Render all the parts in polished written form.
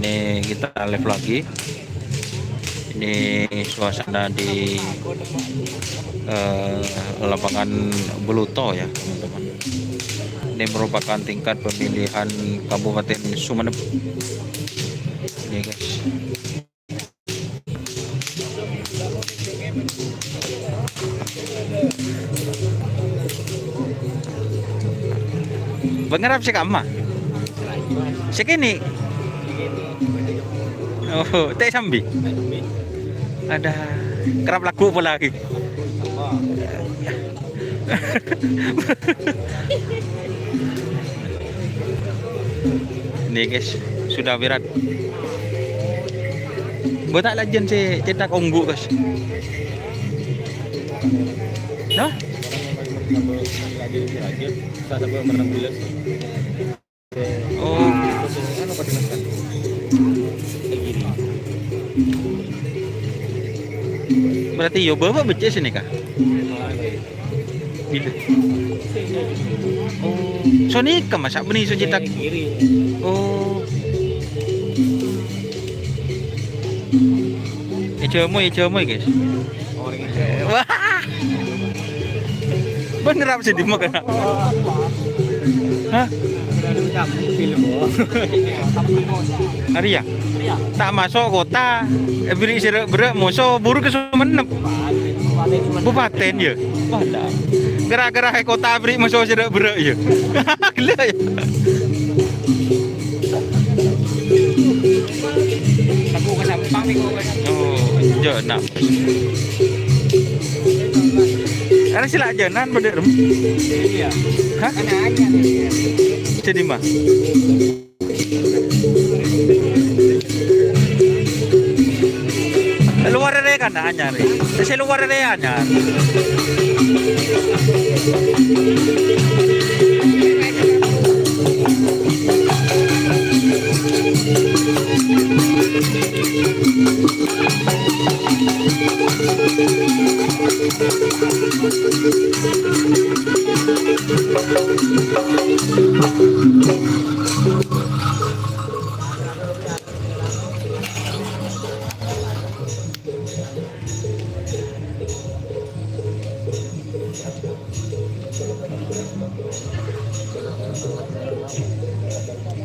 Ini kita live lagi. Ini suasana di lapangan Beluto ya teman-teman. Ini merupakan tingkat pemilihan Kabupaten Sumeneb. Ini guys. Bengerap sih kama. Sekini. Oh, teh sambi. Ada kerap laku pula lagi. Ini guys, sudah viral. Buat tak lajen si cetak onggu guys. Nah? Oh. Berarti yo bawa becek sini kah? Bila? Oh, so ni kan masak benih so cetak. Oh. Cemoy guys. Wah. Bener apa sih dimakan? Hah? Hari ya? Tak masuk kota, beri sirik berak, musuh buru ke Sumeneb. Bupaten ya? Wadah. Gara-gara kota beri musuh sirik berak ya? Gila ya? Aku ke Sampang nih kok. Oh, jenap. Ada sila jenan pada rum. Iya. Hah? Ada aja nih. Jadi mah. Luar area kan anyar. Saya luar area anyar.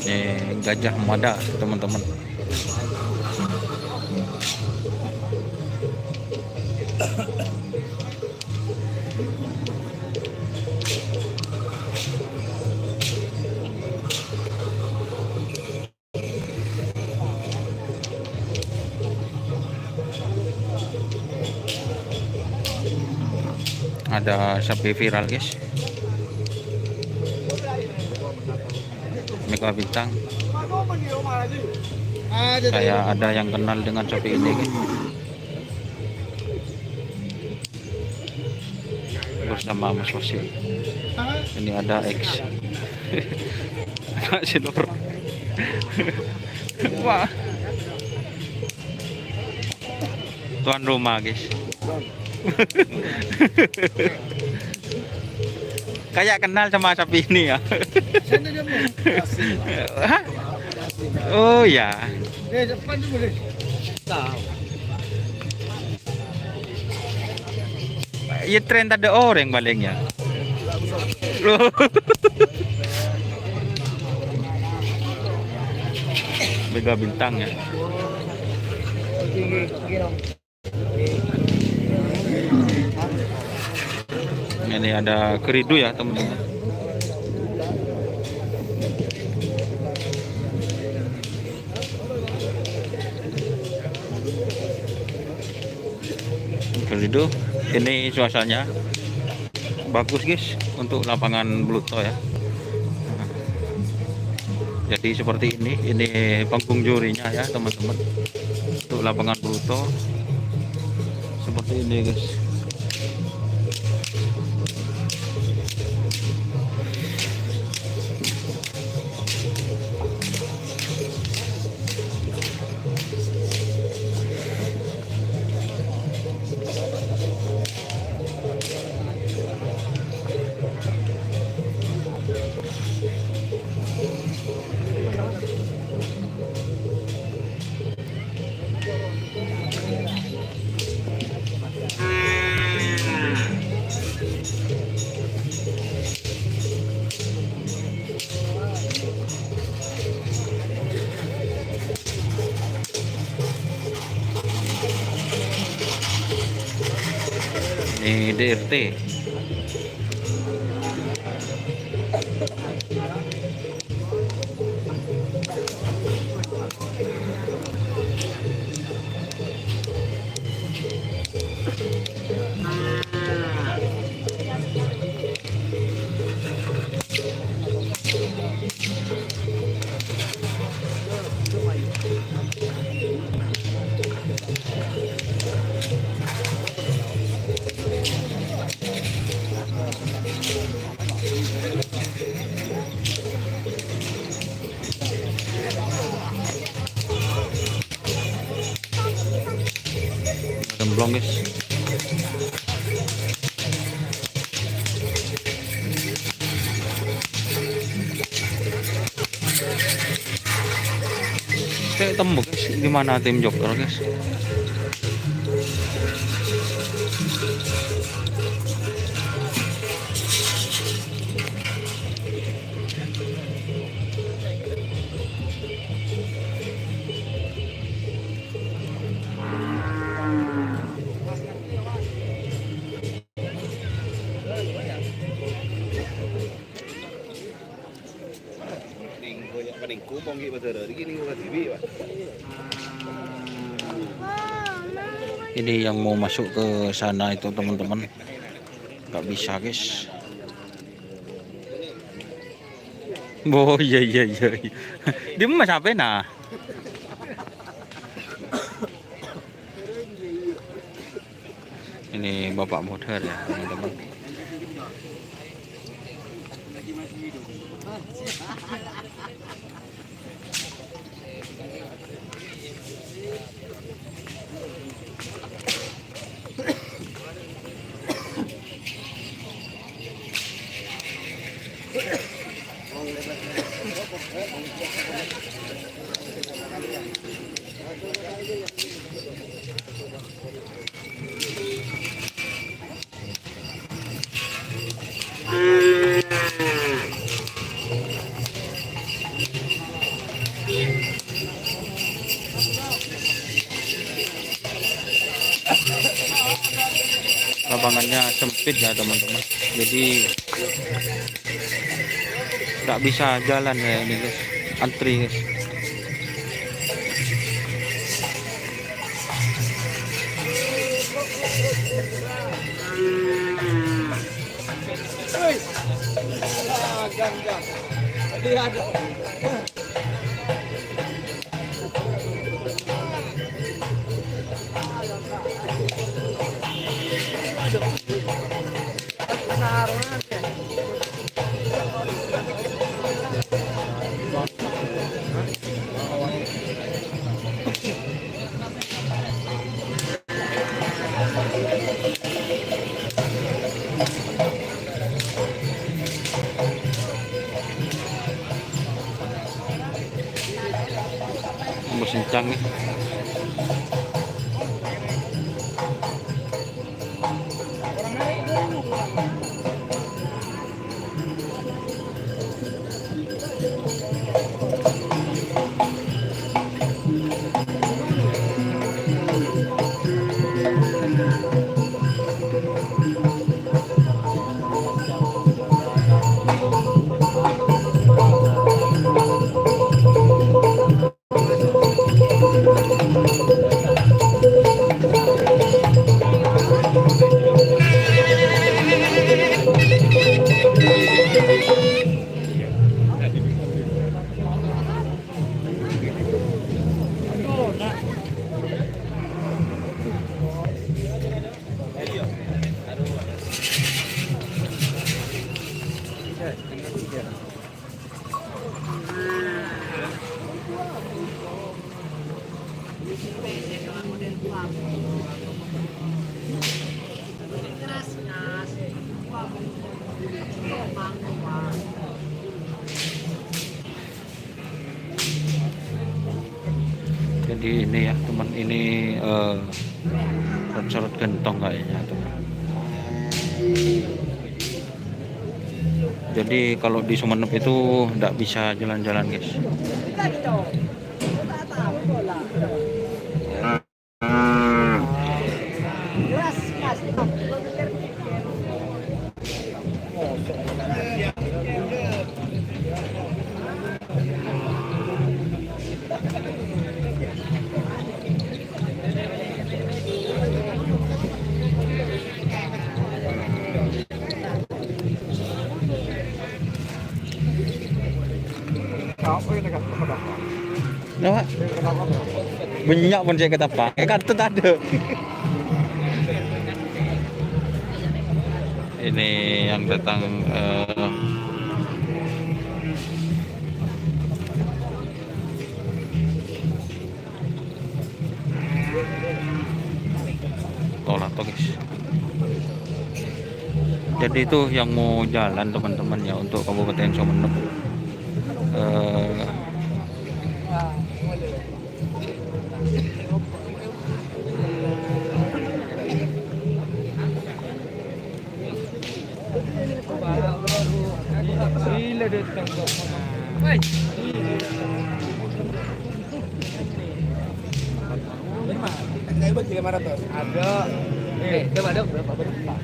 Ini Gajah Mada teman-teman. Ada sapi viral guys. Mega Bintang. Kayak ada yang kenal dengan sapi ini guys. Bersama Mas Wasil. Ini ada X. Sidor. Wah. Tuan rumah guys. Kayak kenal sama sapi ini ya. Hah? Oh ya. Ya tren ada orang balingnya. Mega Bintang ya. Ini ada keridu ya teman-teman. Keridu. Ini suasananya bagus guys untuk lapangan Beluto ya. Jadi seperti ini panggung jurinya ya teman-teman. Untuk lapangan Beluto seperti ini guys. Ini DRT. Remblong guys. Kayak tembok guys, gimana tim Joker guys? Paling kumpong gitu betul, gini nggak TV pak. Ini yang mau masuk ke sana itu teman-teman nggak bisa guys. Oh iya iya iya. Dia mau sampai nah. Ini bapak motor ya teman-teman. Lapangannya sempit ya teman-teman, jadi nggak bisa jalan ya ini guys, antri guys. Musim canggih. Jadi ini ya teman, ini sorot gentong kayaknya teman. Jadi kalau di Sumenep itu nggak bisa jalan-jalan guys. Banyak pun saya kata pakai kartu tak ada. Ini yang datang tol atau guys. Jadi itu yang mau jalan teman-teman ya untuk Kabupaten Sumeneb. Ada. Coba dong berapa berapa?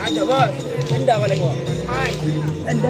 Ada bos, anda balik gua. Anda.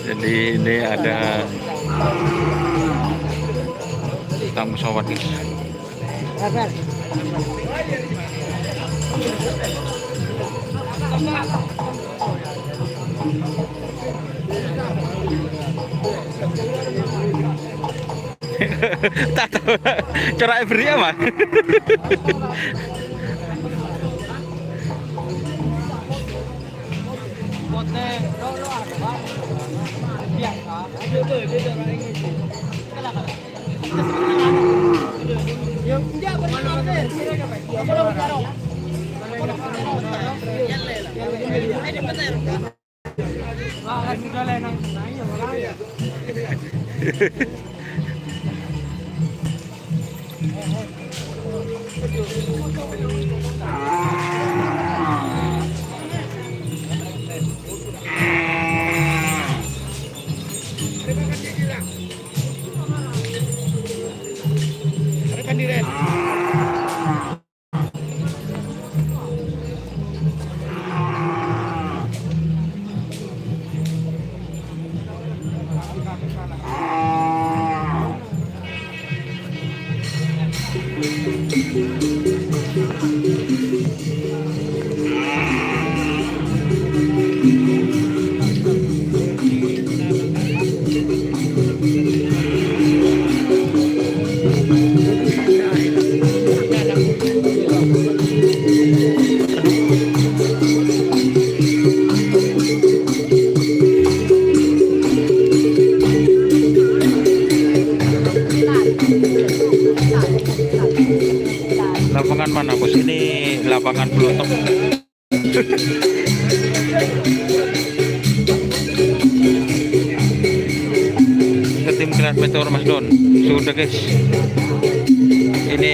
Jadi ini ada tamu pesawat guys. Tak tahu corak beri apa. Lapangan mana bos? Ini lapangan pelotok. Ke tim Kilat Meteor Mas Don sudah guys. Ini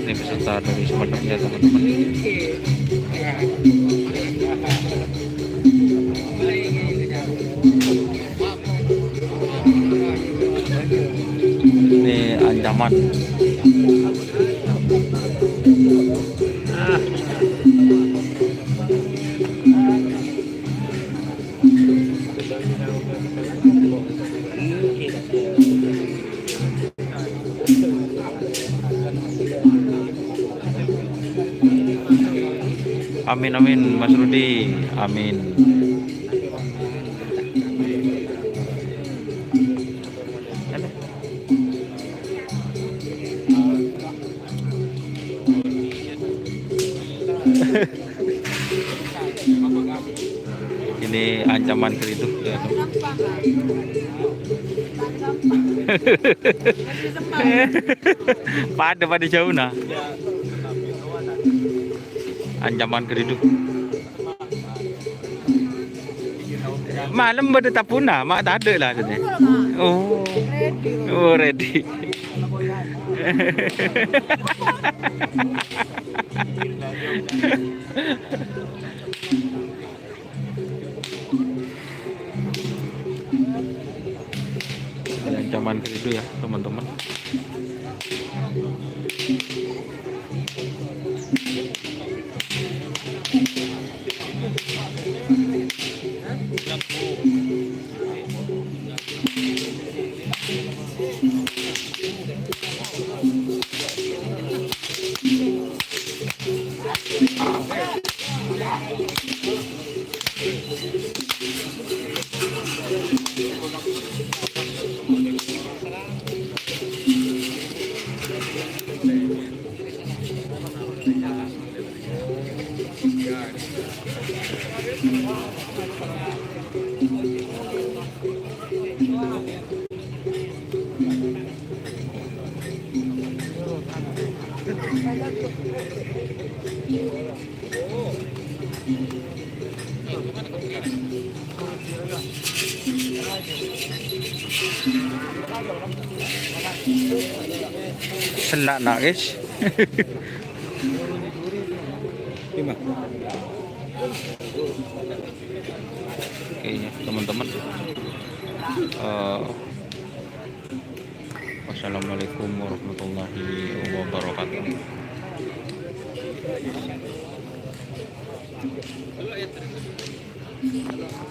ini peserta dari Sumatera ya teman-teman. Ini ancaman. Amin amin Mas Rudi, amin. Ini ancaman keridu ya. pada jauh nah. Ancaman keridu. Malam pada tapuna, mak tak ada lah katanya. Oh, oh ready. Ancaman keridu ya teman-teman. Selak nak guys. Oke teman-teman. Wassalamualaikum warahmatullahi wabarakatuh.